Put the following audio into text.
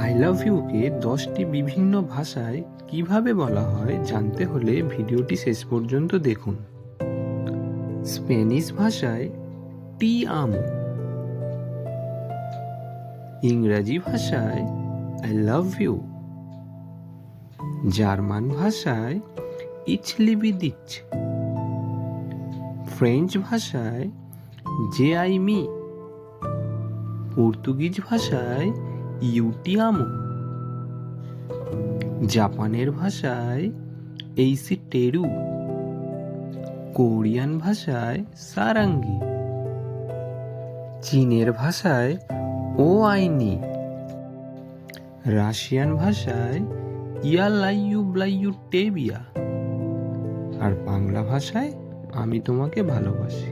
I love UK 10টি বিভিন্ন ভাষায় কিভাবে বলা হয় জানতে হলে ভিডিওটি শেষ পর্যন্ত দেখুন। স্প্যানিশ ভাষায় টি আমো, ইংরাজি ভাষায় আই লাভ ইউ, জার্মান ভাষায় ইচ লিবি দিচ, ফ্রেঞ্চ ভাষায় জে আই মি, পর্তুগিজ ভাষায় ইউটি আমো, জাপানের ভাষায় এইসি টেরু, কোরিয়ান ভাষায় সারাঙ্গি, চীনের ভাষায় ও আইনি, রাশিয়ান ভাষায় ইয়া লাইয়ু ব্লাইয়ু টেবিয়া, আর বাংলা ভাষায় আমি তোমাকে ভালোবাসি।